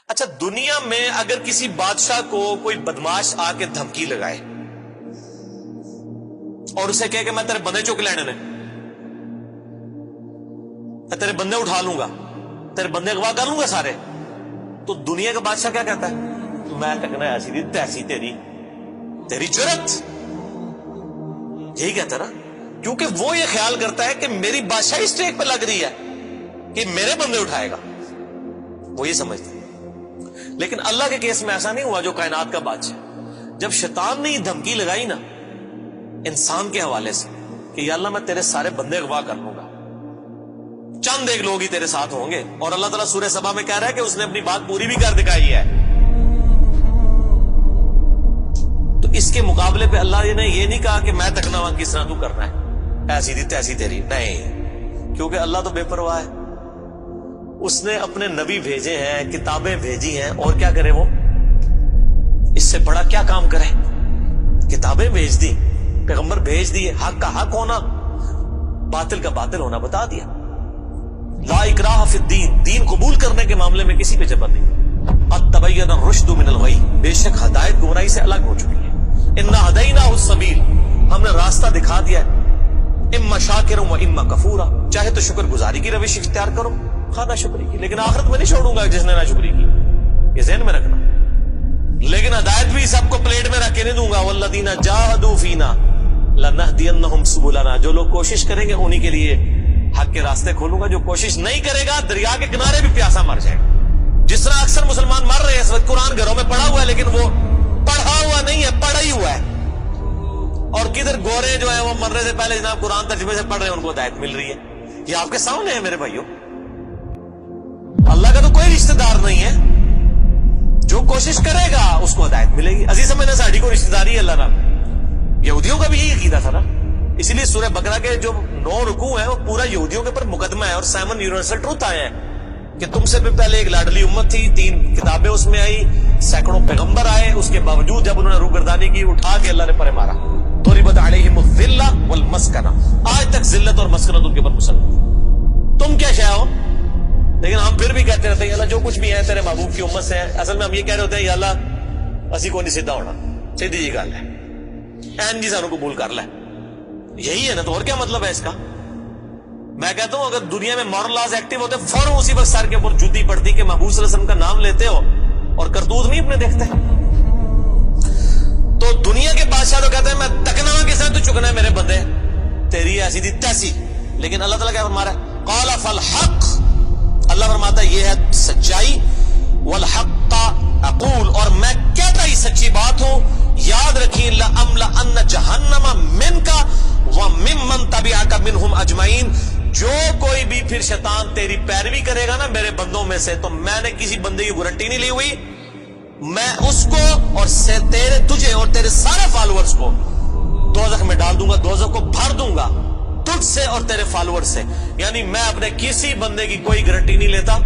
اچھا، دنیا میں اگر کسی بادشاہ کو کوئی بدماش آ کے دھمکی لگائے اور اسے کہے کہ میں تیرے بندے چک لینے نے، میں تیرے بندے اٹھا لوں گا، تیرے بندے اغوا کر لوں گا سارے، تو دنیا کا بادشاہ کیا کہتا ہے؟ میں تکنا ایسی دی تیسی تیری جرت، یہی کہتا ہے نا، کیونکہ وہ یہ خیال کرتا ہے کہ میری بادشاہی اسٹیک پہ لگ رہی ہے کہ میرے بندے اٹھائے گا، وہ یہ سمجھتا ہے۔ لیکن اللہ کے کیس میں ایسا نہیں ہوا جو کائنات کا بادشاہ، جب شیطان نے یہ دھمکی لگائی نا انسان کے حوالے سے کہ یا اللہ میں تیرے سارے بندے اغوا کر لوں گا، چند ایک لوگ ہی تیرے ساتھ ہوں گے، اور اللہ تعالیٰ سورہ سبا میں کہہ رہا ہے کہ اس نے اپنی بات پوری بھی کر دکھائی ہے، تو اس کے مقابلے پہ اللہ نے یہ نہیں کہا کہ میں تکنا وہاں کس طرح تو کرنا ہے ایسی دی تیسی تیری، نہیں، کیونکہ اللہ تو بے پرواہ ہے، اس نے اپنے نبی بھیجے ہیں، کتابیں بھیجی ہیں، اور کیا کرے وہ؟ اس سے بڑا کیا کام کرے؟ کتابیں بھیج دی، پیغمبر بھیج دیے، حق کا حق ہونا، باطل کا باطل ہونا بتا دیا۔ لا اکراہ فی الدین، دین قبول کرنے کے معاملے میں کسی پہ جبر نہیں۔ قد تبین الرشد من الغی، بے شک ہدایت گمراہی سے الگ ہو چکی ہے۔ انا ہدیناہ السبیل، ہم نے راستہ دکھا دیا ہے، اما شاکرا و اما کفورا، چاہے تو شکر گزاری کی روش اختیار کرو، خانہ شکری کی، لیکن آخرت میں نہیں چھوڑوں گا جس نے نہ شکری کی، یہ ذہن میں رکھنا۔ لیکن ہدایت بھی سب کو پلیٹ میں رکھ کے نہیں دوں گا، والذین جاہدوا فینا لنہدینہم سبلنا، جو لوگ کوشش کریں گے انہی کے لیے حق کے راستے کھولوں گا، جو کوشش نہیں کرے گا دریا کے کنارے بھی پیاسا مر جائے گا۔ جس طرح اکثر مسلمان مر رہے ہیں اس وقت، قرآن گھروں میں پڑھا ہوا ہے لیکن وہ پڑھا ہوا نہیں ہے، پڑھا ہی ہوا ہے، اور کدھر گورے جو ہیں وہ مرنے سے پہلے جناب قرآن ترجمے سے پڑھ رہے ہیں، ان کو ہدایت مل رہی ہے۔ یہ آپ کے سامنے ہے میرے بھائیوں، اللہ کا تو کوئی رشتہ دار نہیں ہے، جو کوشش کرے گا اس کو ہدایت ملے گی۔ عزیز میں نے ساڑھی کو رشتہ داری ہے اللہ نام، یہودیوں کا بھی یہی عقیدہ تھا نا، اسی لیے سورہ بقرہ کے جو 9 رکوع ہیں وہ پورا یہودیوں کے اوپر مقدمہ ہے، اور 7 یونیورسل ٹروتھ آئے ہیں کہ تم سے بھی پہلے ایک لاڈلی امت تھی، 3 کتابیں اس میں آئی، سینکڑوں پیغمبر آئے، اس کے باوجود جب انہوں نے روگردانی کی اٹھا کے اللہ نے پرے مارا۔ ضربت علیہم الذلہ والمسکنہ، آج تک ذلت اور مسکنت ان کے اوپر مسلط، تم کیا شے ہو؟ لیکن ہم پھر بھی کہتے رہتے ہیں یا اللہ جو کچھ بھی ہے تیرے محبوب کی امت سے ہے۔ اصل میں ہم یہ کہہ رہے ہوتے ہیں یا اللہ اسی کو نہیں سیدھا ہونا، سیدھی جی گل ہے، این جی سانو قبول کر لے، یہی ہے نا، تو اور کیا مطلب ہے اس کا؟ میں کہتا ہوں اگر دنیا میں مورل لاز ایکٹیو ہوتے فوراً اسی وقت سر کے اوپر جوتی پڑتی کہ محبوب صلی اللہ علیہ وسلم کا نام لیتے ہو اور کرتوت نہیں اپنے دیکھتے۔ تو دنیا کے بادشاہ تو کہتے ہیں میں تکنا کے ساتھ تو چکنا ہے میرے بندے، تیری ایسی دی تیسی، لیکن اللہ تعالیٰ کیا فرما رہا ہے؟ قال فالحق، اللہ فرماتا ہے یہ ہے سچائی، والحق اقول، اور میں کہتا ہی سچی بات ہوں، یاد رکھیں لأملأن جہنم منک وممن تبعک منہم اجمعین، جو کوئی بھی پھر شیطان تیری پیروی کرے گا نا میرے بندوں میں سے، تو میں نے کسی بندے کی گارنٹی نہیں لی ہوئی، میں اس کو اور تجھے اور تیرے سارے فالوورز کو دوزخ میں ڈال دوں گا، دوزخ کو بھر دوں گا تجھ سے اور تیرے فالوور سے۔ یعنی میں اپنے کسی بندے کی کوئی گارنٹی نہیں لیتا،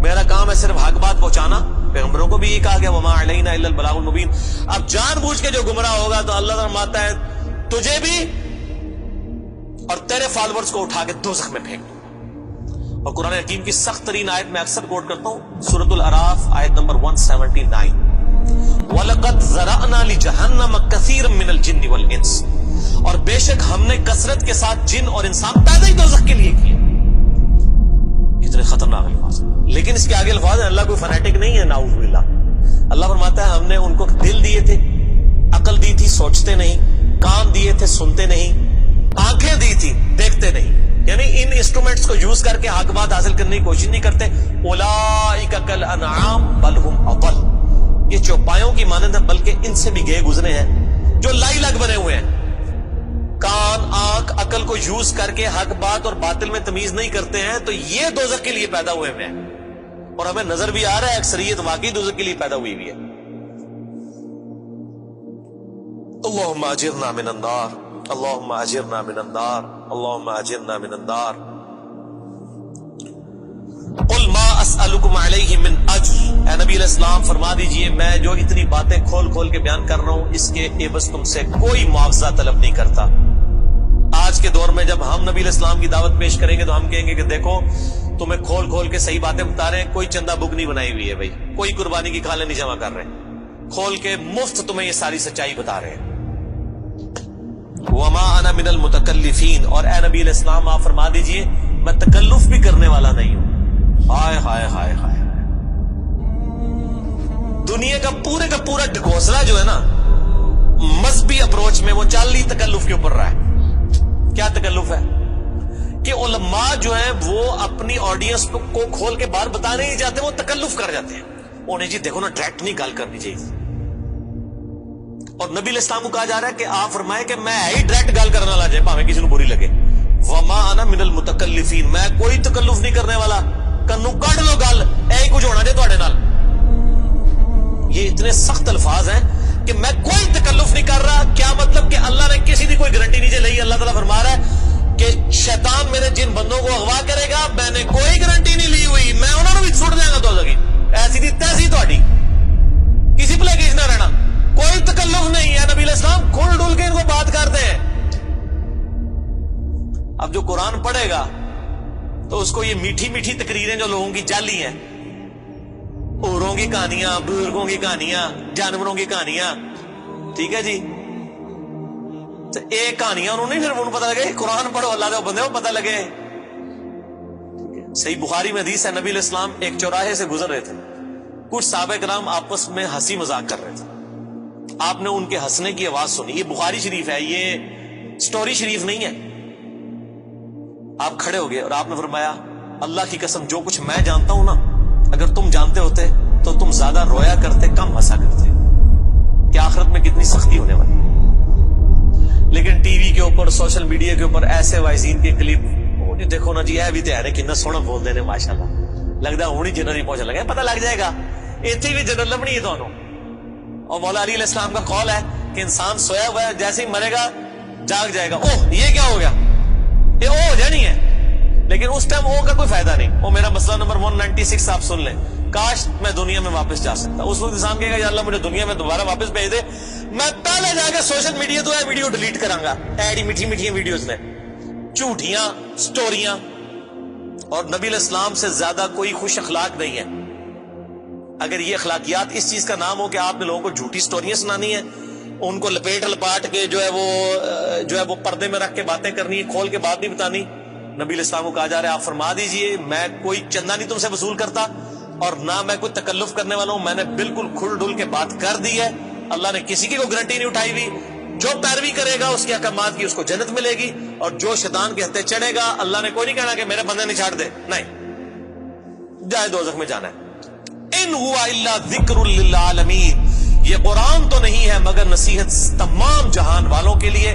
میرا کام ہے صرف حق بات پہنچانا، پیغمبروں کو بھی یہ کہا گیا وما علینا الا البلاغ المبین۔ اب جان بوجھ کے جو گمراہ ہوگا تو اللہ فرماتا ہے تجھے بھی اور تیرے فالوورز کو اٹھا کے دوزخ میں پھینک دوں۔ اور قرآن حکیم کی سخت ترین آیت میں اکثر کوٹ کرتا ہوں، سورۃ الاعراف آیت نمبر 179، وَلَقَدْ ذَرَأْنَا لِجَهَنَّمَ كَثِيرًا مِنَ الْجِنِّ وَالْإِنسِ، اور بے شک ہم نے کثرت کے ساتھ جن اور انسان پیدا ہی دوزخ کے لیے کیے۔ کتنے خطرناک الفاظ، لیکن اس کے آگے الفاظ ہیں، اللہ کوئی فنیٹک نہیں ہے، نعوذ باللہ۔ اللہ فرماتا ہے ہم نے ان کو دل دیے تھے، عقل دی تھی سوچتے نہیں، کان دیے تھے سنتے نہیں، آنکھیں دی تھی دیکھتے نہیں، یعنی ان انسٹرومنٹس کو یوز کر کے حق بات حاصل کرنے کی کوشش نہیں کرتے۔ اولئک کالانعام بل ہم اضل، یہ چوپایوں کی مانند ہے بلکہ ان سے بھی گئے گزرے ہیں، جو لائی لگ بنے ہوئے ہیں، کان آنکھ عقل کو یوز کر کے حق بات اور باطل میں تمیز نہیں کرتے ہیں، تو یہ دوزخ کے لیے پیدا ہوئے ہیں، اور ہمیں نظر بھی آ رہا ہے اکثریت واقعی دوزخ کے لیے پیدا ہوئی ہے۔ اللہم اجرنا من النار، اللہم اجرنا من النار، اللہم اجرنا من النار۔ قل ما اسألکم علیہ من اجر، اے نبی علیہ السلام فرما دیجئے میں جو اتنی باتیں کھول کھول کے بیان کر رہا ہوں اس کے عوض تم سے کوئی معاوضہ طلب نہیں کرتا۔ آج کے دور میں جب ہم نبی علیہ السلام کی دعوت پیش کریں گے تو ہم کہیں گے کہ دیکھو تمہیں کھول کھول کے صحیح باتیں بتا رہے ہیں. کوئی چندہ بک نہیں بنائی ہوئی ہے بھائی, کوئی قربانی کی کھالیں نہیں جمع کر رہے, کھول کے مفت تمہیں یہ ساری سچائی بتا رہے ہیں. وما انا من المتکلفین, اور اے نبی علیہ السلام آپ فرما دیجئے میں تکلف بھی کرنے والا نہیں ہوں. ہائے ہائے ہائے ہائے, دنیا کا پورا ڈھکوسلا جو ہے نا مذہبی اپروچ میں, وہ چال لی تکلف کے اوپر رہا ہے. کیا تکلف ہے کہ علماء جو ہیں وہ اپنی آڈینس کو کھول کے بات بتانے نہیں جاتے, وہ تکلف کر جاتے ہیں. انہیں جی دیکھو نا ڈائریکٹ نہیں گال کرنی چاہیے. اور نبی علیہ السلام کو کہا جا رہا ہے کہ آپ فرمائے کہ میں ہی ڈائریکٹ گال کرنے والا جائے پاویں کسی کو بری لگے. وما انا من المتکلفین, میں کوئی تکلف نہیں کرنے والا. کنو کڈ لو گل, اے کچھ ہونا جے تواڈے نال. یہ اتنے سخت الفاظ ہیں کہ میں کوئی تکلف نہیں کر رہا. کیا مطلب کہ اللہ نے کسی کی کوئی گارنٹی نہیں لئی. اللہ تعالیٰ فرما رہا ہے کہ شیطان میرے جن بندوں کو اغوا کرے گا, میں نے کوئی گارنٹی نہیں لی ہوئی, میں انہوں نے بھی چھوڑ دیا گا. تو ایسی تھی تیسی تہاڈی, کسی پلے کس نہ رہنا, کوئی تکلف نہیں ہے. نبی علیہ السلام کھل ڈول کے ان کو بات کرتے ہیں. اب جو قرآن پڑھے گا تو اس کو یہ میٹھی میٹھی تقریریں جو لوگوں کی جعلی ہیں, اوروں کی کہانیاں, بزرگوں کی کہانیاں, جانوروں کی کہانیاں, ٹھیک ہے جی, تو ایک کہانیاں انہوں نے پھر پتہ لگے. قرآن پڑھو اللہ دے بندے کو پتہ لگے. صحیح بخاری میں حدیث ہے, نبی علیہ السلام ایک چوراہے سے گزر رہے تھے. کچھ صحابہ کرام آپس میں ہنسی مذاق کر رہے تھے. آپ نے ان کے ہنسنے کی آواز سنی. یہ بخاری شریف ہے, یہ سٹوری شریف نہیں ہے. آپ کھڑے ہو گئے اور آپ نے فرمایا اللہ کی قسم جو کچھ میں جانتا ہوں نا, اگر تم جانتے ہوتے تو تم زیادہ رویا کرتے, کم ہنسا کرتے. کہ آخرت میں کتنی سختی ہونے والی. لیکن ٹی وی کے اوپر, سوشل میڈیا کے اوپر ایسے وائزین کے کلپ, جی دیکھو نا جی, اے بھی تیار ہے کتنا سونا بول دے ماشاء اللہ, لگتا ہوں ہی جنرل پہنچنے لگا. پتہ لگ جائے گا اتنی بھی جنرل لبنی ہے دونوں. اور مولا علی علیہ السلام کا قول ہے کہ انسان سویا ہوا ہے, جیسے ہی مرے گا جاگ جائے گا. اوہ یہ کیا ہو گیا, یہ او ہو جانی ہے. لیکن اس ٹائم او کا کوئی فائدہ نہیں. وہ میرا مسئلہ نمبر 196 آپ سن لیں. کاش میں دنیا میں واپس جا سکتا. اس وقت انسان کہے گا یا اللہ مجھے دنیا میں دوبارہ واپس بھیج دے, میں پہلے جا کے سوشل میڈیا تو ویڈیو ڈیلیٹ کراں گا. ایڈی میٹھی میٹھی ویڈیوز میں جھوٹیاں سٹوریاں. اور نبی علیہ السلام سے زیادہ کوئی خوش اخلاق نہیں ہے. اگر یہ اخلاقیات اس چیز کا نام ہو کہ آپ نے لوگوں کو جھوٹی سٹوریاں سنانی ہے, ان کو لپیٹ لپاٹ کے جو ہے وہ پردے میں رکھ کے باتیں کرنی ہے, کھول کے بات نہیں بتانی. نبی علیہ السلام کو کہا جا رہا ہے آپ فرما دیجئے میں کوئی چندہ نہیں تم سے وصول کرتا, اور نہ میں کوئی تکلف کرنے والا ہوں. میں نے بالکل کھل ڈل کے بات کر دی ہے. اللہ نے کسی کی کوئی گارنٹی نہیں اٹھائی ہوئی. جو پیروی کرے گا اس کے احکامات کی اس کو جنت ملے گی, اور جو شیطان کے ہتھے چڑھے گا اللہ نے کوئی نہیں کہنا کہ میرے بندے نہیں چھاڑ دے, نہیں جائے دوزخ میں جانا ہے. ان ہوا الا ذکر للعالمین, یہ قرآن تو نہیں ہے مگر نصیحت تمام جہان والوں کے لیے.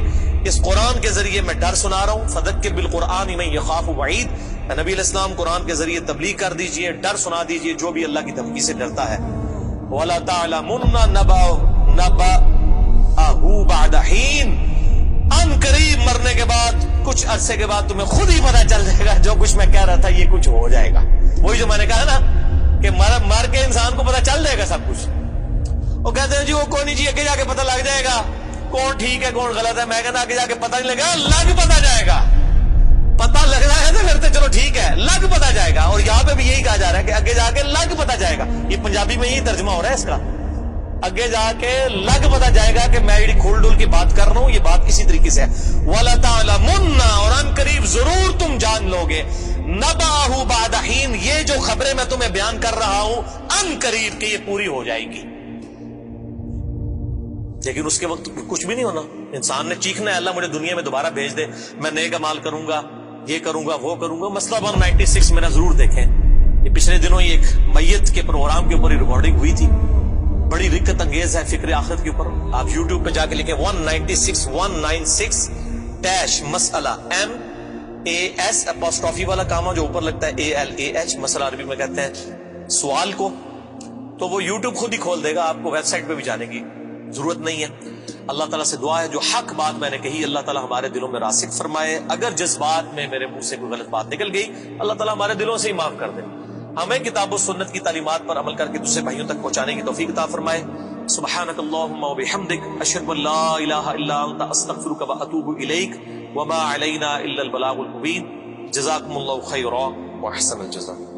اس قرآن کے ذریعے میں ڈر سنا رہا ہوں. فذکر بالقرآن من یخاف وعید, نبی علیہ السلام قرآن کے ذریعے تبلیغ کر دیجئے, ڈر سنا دیجئے جو بھی اللہ کی دھمکی سے ڈرتا ہے. وَلَا تَعْلَمُنَّ نَبَأَهُ بَعْدَ حِينٍ, ان قریب مرنے کے بعد کچھ عرصے کے بعد تمہیں خود ہی پتہ چل جائے گا جو کچھ میں کہہ رہا تھا یہ کچھ ہو جائے گا. وہی جو میں نے کہا نا کہ مر کے انسان کو پتہ چل جائے گا سب کچھ. وہ کہتے ہیں جی وہ کوئی نہیں جی, آگے جا کے پتہ لگ جائے گا کون ٹھیک ہے کون غلط ہے. میں کہتا آگے جا کے پتہ نہیں لگے گا, لگ پتہ جائے گا. پتہ لگ رہا ہے تو پھر تو چلو ٹھیک ہے, لگ پتہ جائے گا. اور یہاں پہ بھی یہی کہا جا رہا ہے کہ آگے جا کے لگ پتہ جائے گا. یہ پنجابی میں یہی ترجمہ ہو رہا ہے اس کا, آگے جا کے لگ پتہ جائے گا کہ میں یہ کھول ڈول کی بات کر رہا ہوں, یہ بات کسی طریقے سے ہے. وَلَا تَعْلَمُنَّ, اور ان قریب ضرور تم جان لوگے, نَبَأَهُ بَعْدَ حِينٍ, یہ جو خبریں میں تمہیں بیان کر رہا ہوں ان قریب کہ یہ پوری ہو جائے گی. لیکن اس کے وقت کچھ بھی نہیں ہونا. انسان نے چیخنا ہے اللہ مجھے دنیا میں دوبارہ بھیج دے, میں نیک اعمال کروں گا, یہ کروں گا وہ کروں گا. مسئلہ 196 میرا ضرور دیکھیں. یہ پچھلے دنوں ہی ایک میت کے پروگرام کے اوپر ریکارڈنگ ہوئی تھی, بڑی رکت انگیز ہے فکر آخرت کے اوپر. آپ یوٹیوب پہ جا کے لکھیں 196 مسئلہ, MAS اپوسٹرافی والا کام جو اوپر لگتا ہے ALAH, مسئلہ عربی میں کہتے ہیں سوال کو. تو وہ یوٹیوب خود ہی کھول دے گا, آپ کو ویب سائٹ پہ بھی جانے کی ضرورت نہیں ہے. اللہ تعالیٰ سے دعا ہے جو حق بات میں نے کہی اللہ تعالیٰ ہمارے دلوں میں راسخ فرمائے. اگر جذبات میں میرے منہ سے کوئی غلط بات نکل گئی اللہ تعالیٰ ہمارے دلوں سے ہی معاف کر دے. ہمیں کتاب و سنت کی تعلیمات پر عمل کر کے دوسرے بھائیوں تک پہنچانے کی توفیق عطا فرمائے. سبحانک اللہم و بحمدک, اشہد ان لا الہ الا انت, استغفرک و اتوب الیک, وما علینا الا البلاغ المبین. جزاکم اللہ خیرا. واحسن الجزاء.